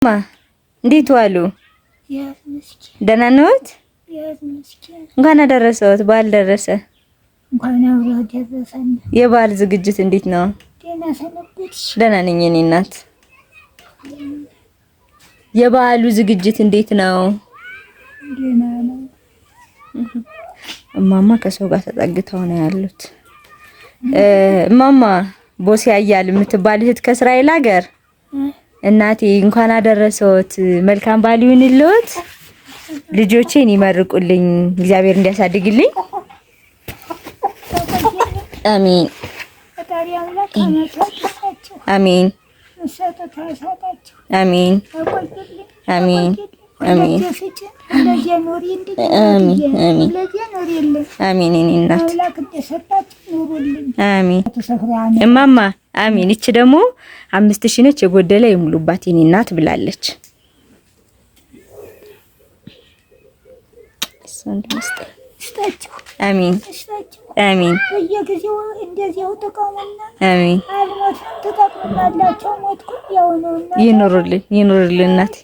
እንዴት ዋሉ? ደህና ነዎት? እንኳን አደረሰዎት። በዓል ደረሰ። እንኳን አብሮ ደረሰን። የበዓል ዝግጅት እንዴት ነው? ደህና ሰነበትሽ? ደህና ነኝ የኔ እናት። የበዓሉ ዝግጅት እንዴት ነው? ደህና ነው። እማማ ከሰው ጋር ተጠግተው ነው ያሉት። እማማ ቦሴ አያል የምትባል እህት ከእስራኤል ሀገር እናቴ እንኳን አደረሰዎት። መልካም በዓል ይሁንልዎት። ልጆቼን ይመርቁልኝ፣ እግዚአብሔር እንዲያሳድግልኝ። አሜን አሜን አሜን አሜን አሜን አሜን እኔ እናት አሜን እማማ አሜን። እቺ ደግሞ 5000 ነች፣ የጎደለ ይሙሉባት የኔ እናት ብላለች። አሜን አሜን። በየጊዜው እንደዚያው ተቃውሞና አሜን አልሞት ተቃቅማላቸው ሞት ያው ነውና ይኑርልን ይኑርልን እናት